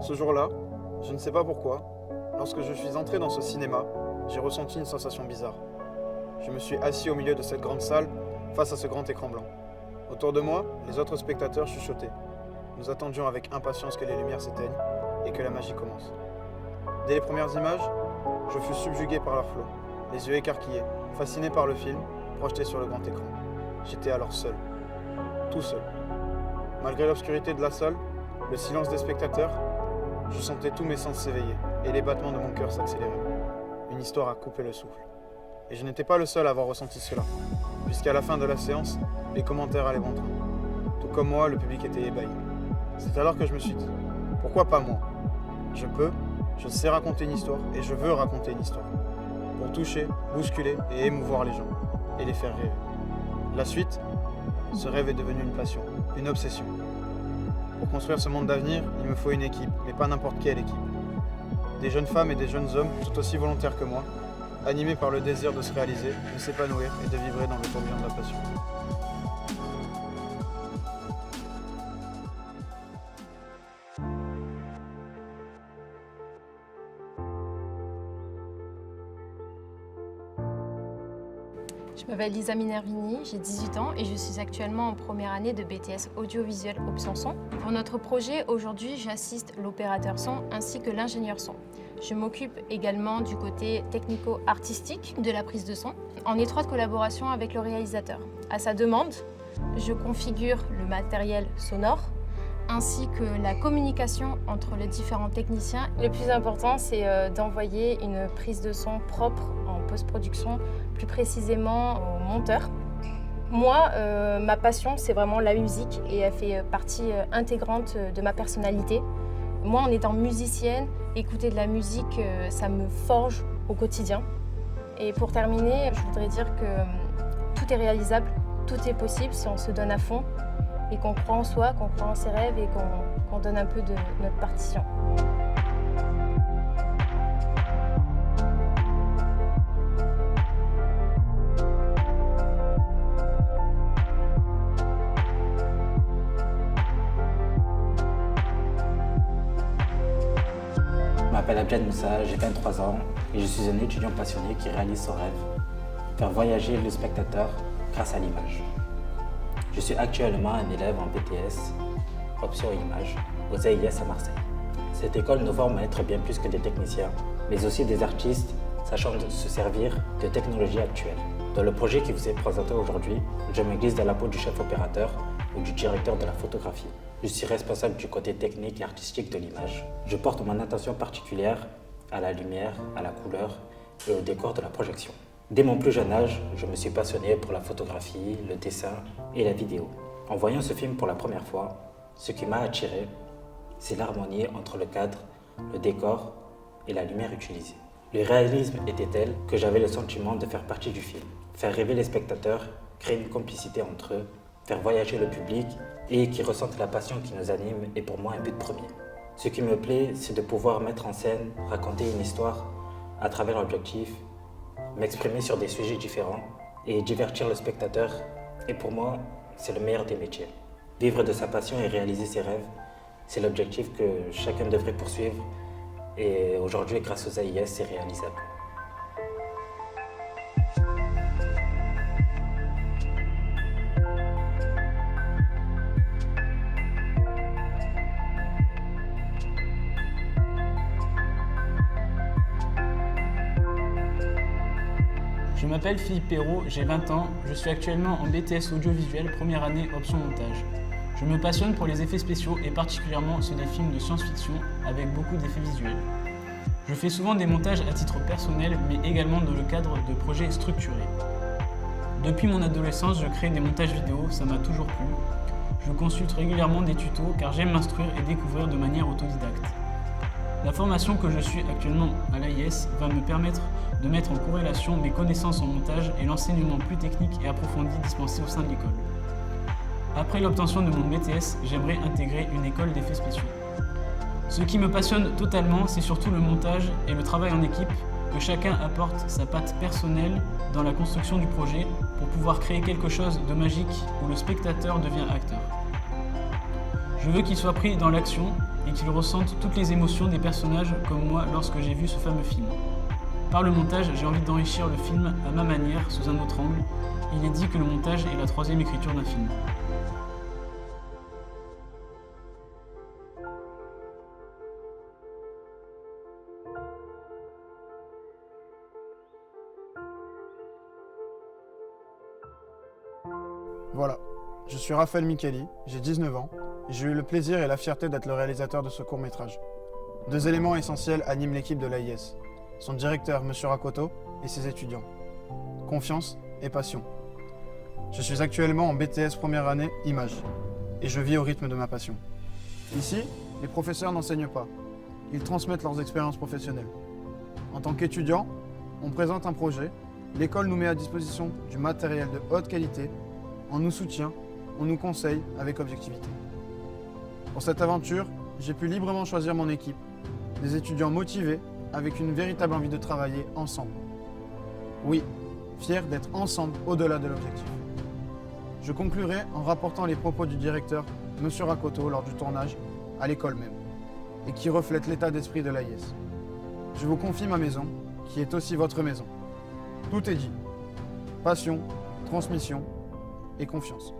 Ce jour-là, je ne sais pas pourquoi, lorsque je suis entré dans ce cinéma, j'ai ressenti une sensation bizarre. Je me suis assis au milieu de cette grande salle, face à ce grand écran blanc. Autour de moi, les autres spectateurs chuchotaient. Nous attendions avec impatience que les lumières s'éteignent et que la magie commence. Dès les premières images, je fus subjugué par leur flot, les yeux écarquillés, fasciné par le film, projeté sur le grand écran. J'étais alors seul, tout seul. Malgré l'obscurité de la salle, le silence des spectateurs, je sentais tous mes sens s'éveiller et les battements de mon cœur s'accélérer. Une histoire a coupé le souffle. Et je n'étais pas le seul à avoir ressenti cela, puisqu'à la fin de la séance, les commentaires allaient bon train. Tout comme moi, le public était ébahi. C'est alors que je me suis dit, pourquoi pas moi? Je sais raconter une histoire et je veux raconter une histoire. Pour toucher, bousculer et émouvoir les gens, et les faire rêver. La suite, ce rêve est devenu une passion, une obsession. Pour construire ce monde d'avenir, il me faut une équipe, mais pas n'importe quelle équipe. Des jeunes femmes et des jeunes hommes tout aussi volontaires que moi, animés par le désir de se réaliser, de s'épanouir et de vibrer dans le tourbillon de la passion. Je m'appelle Lisa Minervini, j'ai 18 ans et je suis actuellement en première année de BTS audiovisuel option son. Pour notre projet, aujourd'hui, j'assiste l'opérateur son ainsi que l'ingénieur son. Je m'occupe également du côté technico-artistique de la prise de son, en étroite collaboration avec le réalisateur. À sa demande, je configure le matériel sonore ainsi que la communication entre les différents techniciens. Le plus important, c'est d'envoyer une prise de son propre en post-production, plus précisément au monteur. Moi, ma passion, c'est vraiment la musique et elle fait partie intégrante de ma personnalité. Moi, en étant musicienne, écouter de la musique, ça me forge au quotidien. Et pour terminer, je voudrais dire que tout est réalisable, tout est possible si on se donne à fond et qu'on croit en soi, qu'on croit en ses rêves et qu'on donne un peu de notre partition. Je m'appelle Abdel Moussa, j'ai 23 ans et je suis un étudiant passionné qui réalise son rêve, faire voyager le spectateur grâce à l'image. Je suis actuellement un élève en BTS, option image, aux AIS à Marseille. Cette école nous forme à être bien plus que des techniciens, mais aussi des artistes sachant se servir de technologies actuelles. Dans le projet qui vous est présenté aujourd'hui, je me glisse dans la peau du chef opérateur ou du directeur de la photographie. Je suis responsable du côté technique et artistique de l'image. Je porte mon attention particulière à la lumière, à la couleur et au décor de la projection. Dès mon plus jeune âge, je me suis passionné pour la photographie, le dessin et la vidéo. En voyant ce film pour la première fois, ce qui m'a attiré, c'est l'harmonie entre le cadre, le décor et la lumière utilisée. Le réalisme était tel que j'avais le sentiment de faire partie du film. Faire rêver les spectateurs, créer une complicité entre eux, faire voyager le public et qu'ils ressentent la passion qui nous anime est pour moi un but premier. Ce qui me plaît, c'est de pouvoir mettre en scène, raconter une histoire à travers l'objectif, m'exprimer sur des sujets différents et divertir le spectateur. Et pour moi, c'est le meilleur des métiers. Vivre de sa passion et réaliser ses rêves, c'est l'objectif que chacun devrait poursuivre. Et aujourd'hui, grâce aux AIS, c'est réalisable. Je m'appelle Philippe Perrault, j'ai 20 ans, je suis actuellement en BTS audiovisuel première année option montage. Je me passionne pour les effets spéciaux et particulièrement ceux des films de science-fiction avec beaucoup d'effets visuels. Je fais souvent des montages à titre personnel mais également dans le cadre de projets structurés. Depuis mon adolescence, je crée des montages vidéo, ça m'a toujours plu. Je consulte régulièrement des tutos car j'aime m'instruire et découvrir de manière autodidacte. La formation que je suis actuellement à l'AIS va me permettre de mettre en corrélation mes connaissances en montage et l'enseignement plus technique et approfondi dispensé au sein de l'école. Après l'obtention de mon BTS, j'aimerais intégrer une école d'effets spéciaux. Ce qui me passionne totalement, c'est surtout le montage et le travail en équipe, que chacun apporte sa patte personnelle dans la construction du projet pour pouvoir créer quelque chose de magique où le spectateur devient acteur. Je veux qu'il soit pris dans l'action et qu'ils ressentent toutes les émotions des personnages comme moi lorsque j'ai vu ce fameux film. Par le montage, j'ai envie d'enrichir le film à ma manière, sous un autre angle. Il est dit que le montage est la troisième écriture d'un film. Voilà, je suis Raphaël Micheli, j'ai 19 ans, et j'ai eu le plaisir et la fierté d'être le réalisateur de ce court-métrage. Deux éléments essentiels animent l'équipe de l'AIS, son directeur, M. Rakoto, et ses étudiants. Confiance et passion. Je suis actuellement en BTS première année Images, et je vis au rythme de ma passion. Ici, les professeurs n'enseignent pas, ils transmettent leurs expériences professionnelles. En tant qu'étudiant, on présente un projet, l'école nous met à disposition du matériel de haute qualité, on nous soutient, on nous conseille avec objectivité. Pour cette aventure, j'ai pu librement choisir mon équipe, des étudiants motivés avec une véritable envie de travailler ensemble. Oui, fiers d'être ensemble au-delà de l'objectif. Je conclurai en rapportant les propos du directeur, M. Rakoto, lors du tournage, à l'école même, et qui reflètent l'état d'esprit de l'AIS. Je vous confie ma maison, qui est aussi votre maison. Tout est dit. Passion, transmission et confiance.